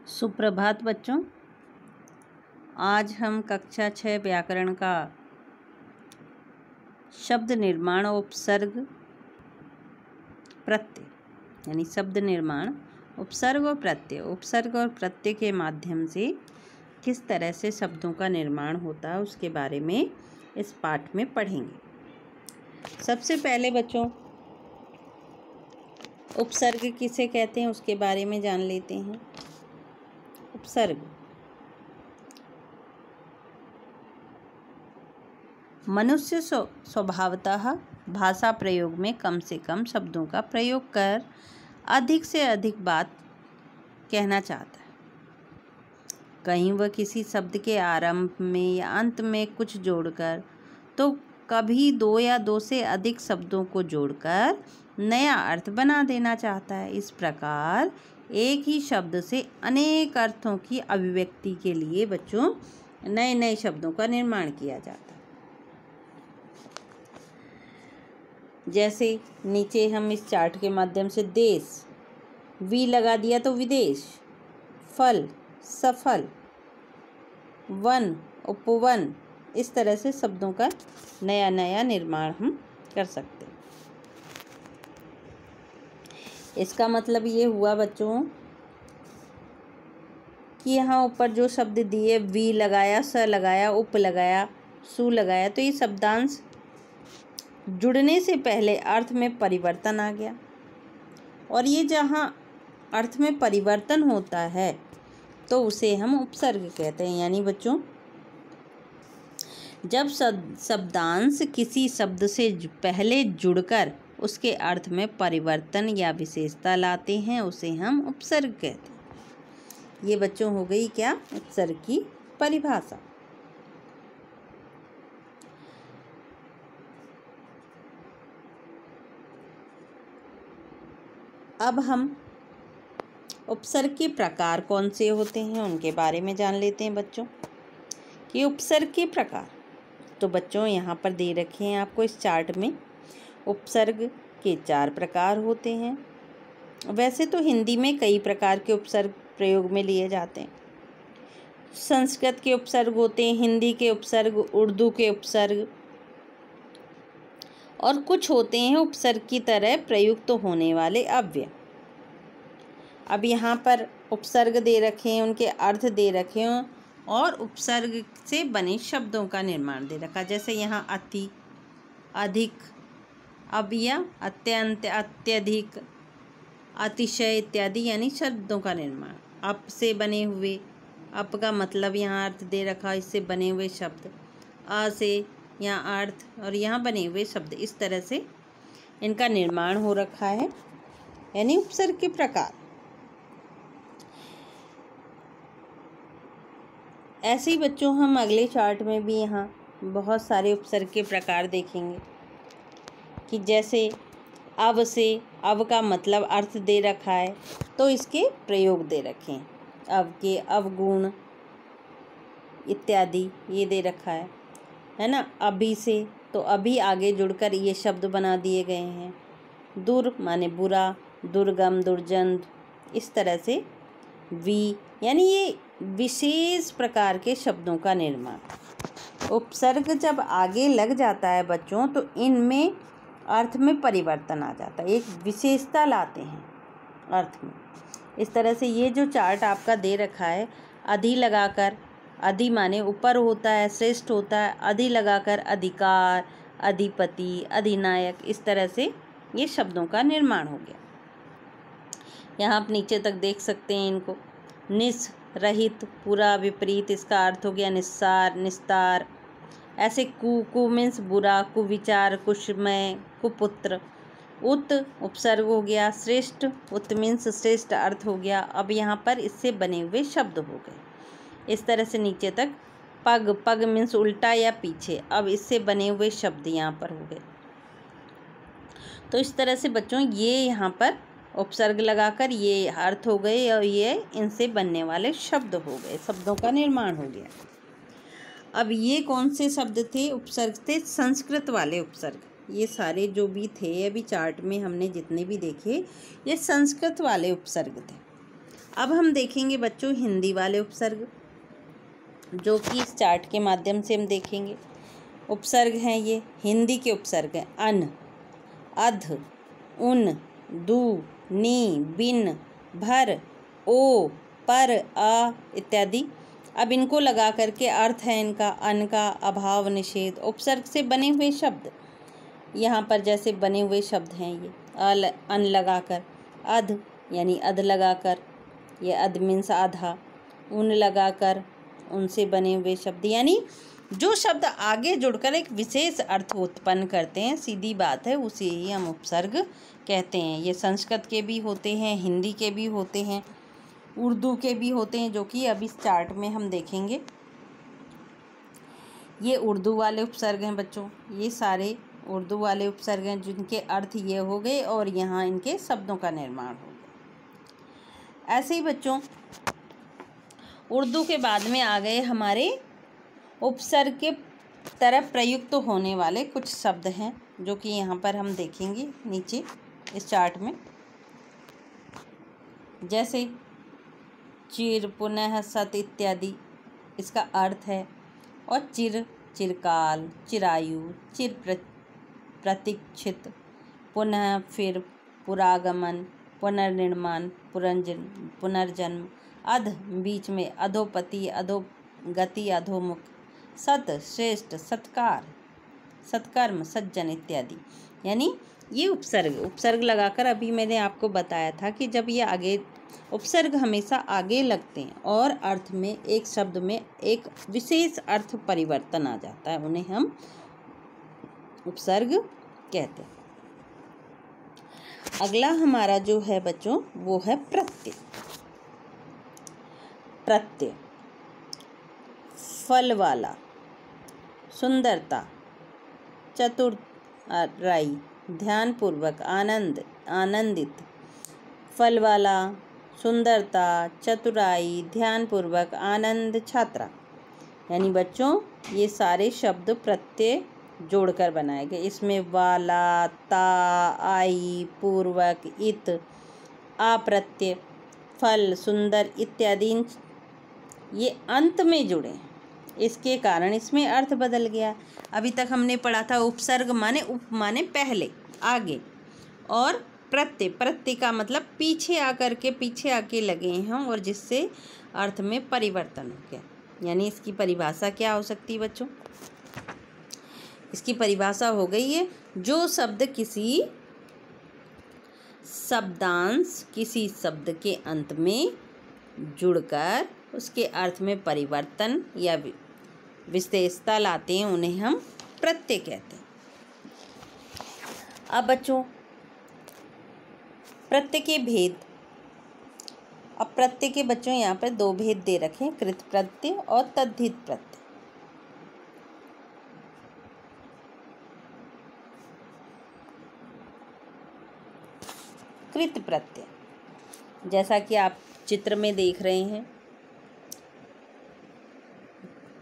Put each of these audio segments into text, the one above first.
सुप्रभात बच्चों। आज हम कक्षा 6 व्याकरण का शब्द निर्माण उपसर्ग प्रत्यय यानी शब्द निर्माण उपसर्ग और प्रत्यय के माध्यम से किस तरह से शब्दों का निर्माण होता है उसके बारे में इस पाठ में पढ़ेंगे। सबसे पहले बच्चों उपसर्ग किसे कहते हैं उसके बारे में जान लेते हैं। उपसर्ग मनुष्य स्वभावतः भाषा प्रयोग में कम से कम शब्दों का प्रयोग कर अधिक से अधिक बात कहना चाहता है। कहीं वह किसी शब्द के आरंभ में या अंत में कुछ जोड़कर तो कभी दो या दो से अधिक शब्दों को जोड़कर नया अर्थ बना देना चाहता है। इस प्रकार एक ही शब्द से अनेक अर्थों की अभिव्यक्ति के लिए बच्चों नए नए शब्दों का निर्माण किया जाता है। जैसे नीचे हम इस चार्ट के माध्यम से देश वी लगा दिया तो विदेश, फल सफल, वन उपवन, इस तरह से शब्दों का नया नया निर्माण हम कर सकते हैं। इसका मतलब ये हुआ बच्चों कि यहाँ ऊपर जो शब्द दिए वी लगाया, स लगाया, उप लगाया, सु लगाया तो ये शब्दांश जुड़ने से पहले अर्थ में परिवर्तन आ गया। और ये जहाँ अर्थ में परिवर्तन होता है तो उसे हम उपसर्ग कहते हैं। यानी बच्चों जब शब्दांश किसी शब्द से पहले जुड़कर उसके अर्थ में परिवर्तन या विशेषता लाते हैं उसे हम उपसर्ग कहते हैं। ये बच्चों हो गई क्या उपसर्ग की परिभाषा। अब हम उपसर्ग के प्रकार कौन से होते हैं उनके बारे में जान लेते हैं बच्चों। कि उपसर्ग के प्रकार तो बच्चों यहाँ पर दे रखे हैं आपको इस चार्ट में। उपसर्ग के 4 प्रकार होते हैं। वैसे तो हिंदी में कई प्रकार के उपसर्ग प्रयोग में लिए जाते हैं। संस्कृत के उपसर्ग होते हैं, हिंदी के उपसर्ग, उर्दू के उपसर्ग और कुछ होते हैं उपसर्ग की तरह प्रयुक्त होने वाले अव्यय। अब यहाँ पर उपसर्ग दे रखे हैं, उनके अर्थ दे रखे हैं और उपसर्ग से बने शब्दों का निर्माण दे रखा। जैसे यहाँ अति, अधिक, अव्यय, अत्यंत, अत्यधिक, अतिशय इत्यादि यानी शब्दों का निर्माण। अप से बने हुए, अप का मतलब यहाँ अर्थ दे रखा, इससे बने हुए शब्द। अ से यहाँ अर्थ और यहाँ बने हुए शब्द, इस तरह से इनका निर्माण हो रखा है यानी उपसर्ग के प्रकार। ऐसे ही बच्चों हम अगले चार्ट में भी यहाँ बहुत सारे उपसर्ग के प्रकार देखेंगे। कि जैसे अव से, अव का मतलब अर्थ दे रखा है तो इसके प्रयोग दे रखे हैं। अव के अवगुण इत्यादि ये दे रखा है ना। अभी से तो अभी आगे जुड़कर ये शब्द बना दिए गए हैं। दुर माने बुरा, दुर्गम, दुर्जन, इस तरह से वी यानी ये विशेष प्रकार के शब्दों का निर्माण। उपसर्ग जब आगे लग जाता है बच्चों तो इनमें अर्थ में परिवर्तन आ जाता है, एक विशेषता लाते हैं अर्थ में। इस तरह से ये जो चार्ट आपका दे रखा है, अधि लगाकर, अधि माने ऊपर होता है, श्रेष्ठ होता है, अधि लगाकर अधिकार, अधिपति, अधिनायक, इस तरह से ये शब्दों का निर्माण हो गया। यहाँ आप नीचे तक देख सकते हैं इनको। निस रहित, पूरा, विपरीत, इसका अर्थ हो गया निस्सार, निस्तार। ऐसे कु मीन्स बुरा, कुविचार, कुशमय, कुपुत्र। उत उपसर्ग हो गया। श्रेष्ठ, उत मीन्स श्रेष्ठ अर्थ हो गया। अब यहाँ पर इससे बने हुए शब्द हो गए। इस तरह से नीचे तक पग, पग मीन्स उल्टा या पीछे, अब इससे बने हुए शब्द यहाँ पर हो गए। तो इस तरह से बच्चों ये यहाँ पर उपसर्ग लगाकर ये अर्थ हो गए और ये इनसे बनने वाले शब्द हो गए, शब्दों का निर्माण हो गया। अब ये कौन से शब्द थे? उपसर्ग थे संस्कृत वाले उपसर्ग। ये सारे जो भी थे अभी चार्ट में हमने जितने भी देखे ये संस्कृत वाले उपसर्ग थे। अब हम देखेंगे बच्चों हिंदी वाले उपसर्ग, जो कि इस चार्ट के माध्यम से हम देखेंगे। उपसर्ग हैं ये, हिंदी के उपसर्ग हैं अन, अध, उन, दु, नी, बिन, भर, ओ, पर, आ इत्यादि। अब इनको लगा करके अर्थ है इनका अन का अभाव, निषेध। उपसर्ग से बने हुए शब्द, यहाँ पर जैसे बने हुए शब्द हैं ये अन लगाकर, अध यानी अध लगाकर, ये अध मीन्स आधा, उन लगाकर, उनसे बने हुए शब्द, यानी जो शब्द आगे जुड़कर एक विशेष अर्थ उत्पन्न करते हैं, सीधी बात है, उसे ही हम उपसर्ग कहते हैं। ये संस्कृत के भी होते हैं, हिंदी के भी होते हैं, उर्दू के भी होते हैं, जो कि अब इस चार्ट में हम देखेंगे। ये उर्दू वाले उपसर्ग हैं बच्चों, ये सारे उर्दू वाले उपसर्ग हैं जिनके अर्थ ये हो गए और यहाँ इनके शब्दों का निर्माण हो गया। ऐसे ही बच्चों उर्दू के बाद में आ गए हमारे उपसर्ग के तरफ प्रयुक्त होने वाले कुछ शब्द हैं, जो कि यहाँ पर हम देखेंगे नीचे इस चार्ट में। जैसे चिर, पुनः, सत इत्यादि इसका अर्थ है। और चिर, चिरकाल, चिरायु, चिर प्रतीक्षित, पुनः फिर, पुरागमन, पुनर्निर्माण, पुनर्जन्म, अध बीच में, अधोपति, अधोगति, अधोमुख, सत श्रेष्ठ, सत्कार, सत्कर्म, सज्जन इत्यादि। यानी ये उपसर्ग लगाकर अभी मैंने आपको बताया था कि जब ये आगे उपसर्ग हमेशा आगे लगते हैं और अर्थ में, एक शब्द में एक विशेष अर्थ परिवर्तन आ जाता है, उन्हें हम उपसर्ग कहते हैं। अगला हमारा जो है बच्चों वो है प्रत्यय। प्रत्यय फल वाला, सुंदरता, चतुराई, ध्यानपूर्वक, आनंदित। फल वाला, सुंदरता, चतुराई, ध्यानपूर्वक, आनंद, छात्रा। यानी बच्चों ये सारे शब्द प्रत्यय जोड़कर बनाए गए। इसमें वाला, ता, आई, पूर्वक, इत, अप्रत्यय, फल, सुंदर इत्यादि ये अंत में जुड़े, इसके कारण इसमें अर्थ बदल गया। अभी तक हमने पढ़ा था उपसर्ग माने उप माने पहले, आगे, और प्रत्यय का मतलब पीछे आके लगे हैं और जिससे अर्थ में परिवर्तन हो गया। यानी इसकी परिभाषा क्या हो सकती है बच्चों? इसकी परिभाषा हो गई है जो शब्द किसी शब्दांश, किसी शब्द के अंत में जुड़कर उसके अर्थ में परिवर्तन या विशेषता लाते हैं, उन्हें हम प्रत्यय कहते हैं। अब बच्चों प्रत्यय के भेद। अब प्रत्यय के बच्चों यहाँ पर दो भेद दे रखे हैं, कृत प्रत्यय और तद्धित प्रत्यय। कृत प्रत्यय जैसा कि आप चित्र में देख रहे हैं,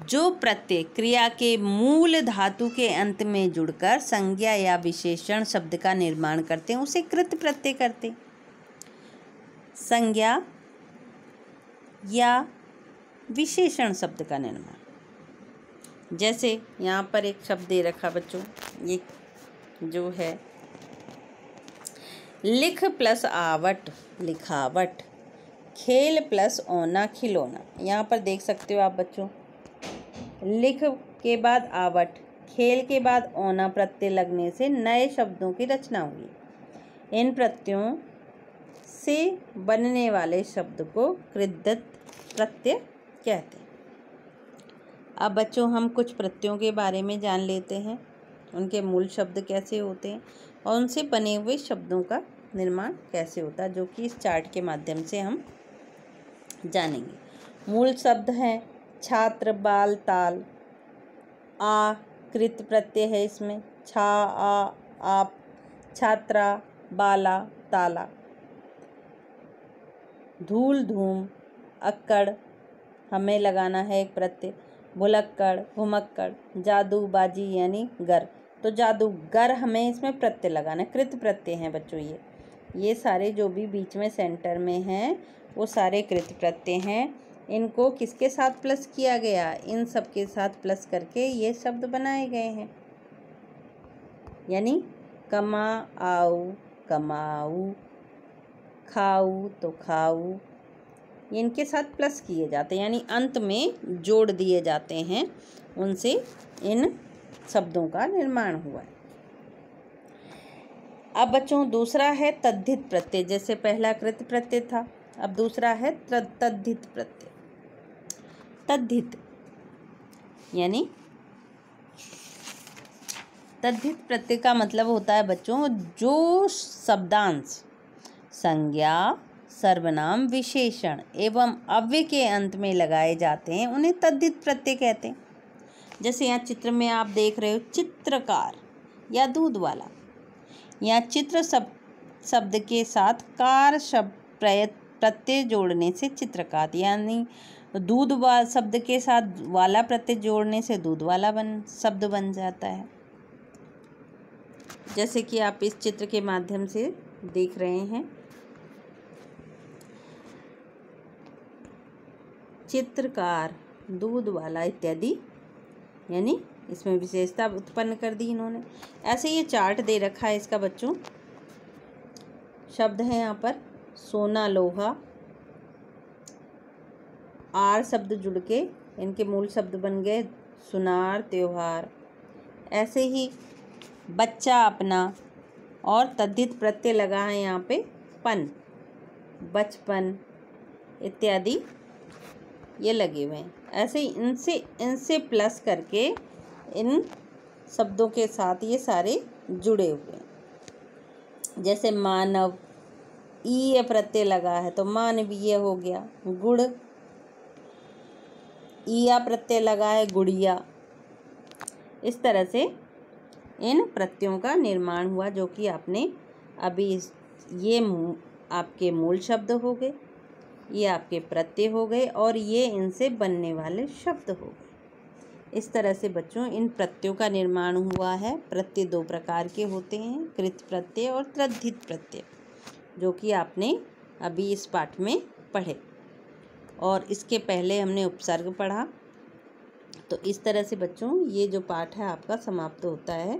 जो प्रत्यय क्रिया के मूल धातु के अंत में जुड़कर संज्ञा या विशेषण शब्द का निर्माण करते हैं, उसे कृत प्रत्यय करते हैं। संज्ञा या विशेषण शब्द का निर्माण। जैसे यहाँ पर एक शब्द दे रखा बच्चों, ये जो है लिख प्लस आवट, लिखावट, खेल प्लस ओना, खिलौना। यहाँ पर देख सकते हो आप बच्चों, लिख के बाद आवट, खेल के बाद ओना प्रत्यय लगने से नए शब्दों की रचना हुई। इन प्रत्ययों से बनने वाले शब्द को कृद्धित प्रत्यय कहते हैं। अब बच्चों हम कुछ प्रत्ययों के बारे में जान लेते हैं, उनके मूल शब्द कैसे होते हैं और उनसे बने हुए शब्दों का निर्माण कैसे होता है, जो कि इस चार्ट के माध्यम से हम जानेंगे। मूल शब्द हैं छात्र, बाल, ताल। आ कृत प्रत्यय है इसमें, छा, आ, आप, छात्रा, बाला, ताला। धूल, धूम, अक्कड़, हमें लगाना है एक प्रत्यय। भुलक्कड़, भुमक्कड़, जादू, बाजी यानी गर, तो जादूगर हमें इसमें प्रत्यय लगाना है। कृत प्रत्यय हैं बच्चों ये सारे जो भी बीच में सेंटर में हैं वो सारे कृत प्रत्यय हैं। इनको किसके साथ प्लस किया गया? इन सब के साथ प्लस करके ये शब्द बनाए गए हैं। यानी कमा आओ, कमाऊ, खाऊ तो खाऊ, इनके साथ प्लस किए जाते हैं, यानी अंत में जोड़ दिए जाते हैं। उनसे इन शब्दों का निर्माण हुआ है। अब बच्चों दूसरा है तद्धित प्रत्यय। जैसे पहला कृत प्रत्यय था, अब दूसरा है तद्धित प्रत्यय। तद्धित यानी तद्धित प्रत्यय का मतलब होता है बच्चों, जो शब्दांश संज्ञा, सर्वनाम, विशेषण एवं अव्यय के अंत में लगाए जाते हैं, उन्हें तद्धित प्रत्यय कहते हैं। जैसे यहाँ चित्र में आप देख रहे हो चित्रकार या दूध वाला। यहाँ चित्र शब्द के साथ कार प्रत्यय जोड़ने से चित्रकार, यानी दूध शब्द के साथ वाला प्रत्यय जोड़ने से दूध वाला शब्द बन जाता है। जैसे कि आप इस चित्र के माध्यम से देख रहे हैं, चित्रकार, दूध वाला इत्यादि, यानी इसमें विशेषता उत्पन्न कर दी इन्होंने। ऐसे ये चार्ट दे रखा है इसका बच्चों। शब्द है यहाँ पर सोना, लोहा, आर शब्द जुड़ के इनके मूल शब्द बन गए सुनार, त्योहार। ऐसे ही बच्चा, अपना, और तद्धित प्रत्यय लगा है यहाँ पे पन, बचपन इत्यादि ये लगे हुए हैं। ऐसे ही इनसे प्लस करके इन शब्दों के साथ ये सारे जुड़े हुए हैं। जैसे मानव, ईय प्रत्यय लगा है तो मानवीय हो गया। गुड़, ईया प्रत्यय लगा है गुड़िया। इस तरह से इन प्रत्ययों का निर्माण हुआ, जो कि आपने अभी ये आपके मूल शब्द हो गए, ये आपके प्रत्यय हो गए, और ये इनसे बनने वाले शब्द हो गए। इस तरह से बच्चों इन प्रत्ययों का निर्माण हुआ है। प्रत्यय दो प्रकार के होते हैं, कृत प्रत्यय और तद्धित प्रत्यय, जो कि आपने अभी इस पाठ में पढ़े। और इसके पहले हमने उपसर्ग पढ़ा। तो इस तरह से बच्चों ये जो पाठ है आपका समाप्त होता है।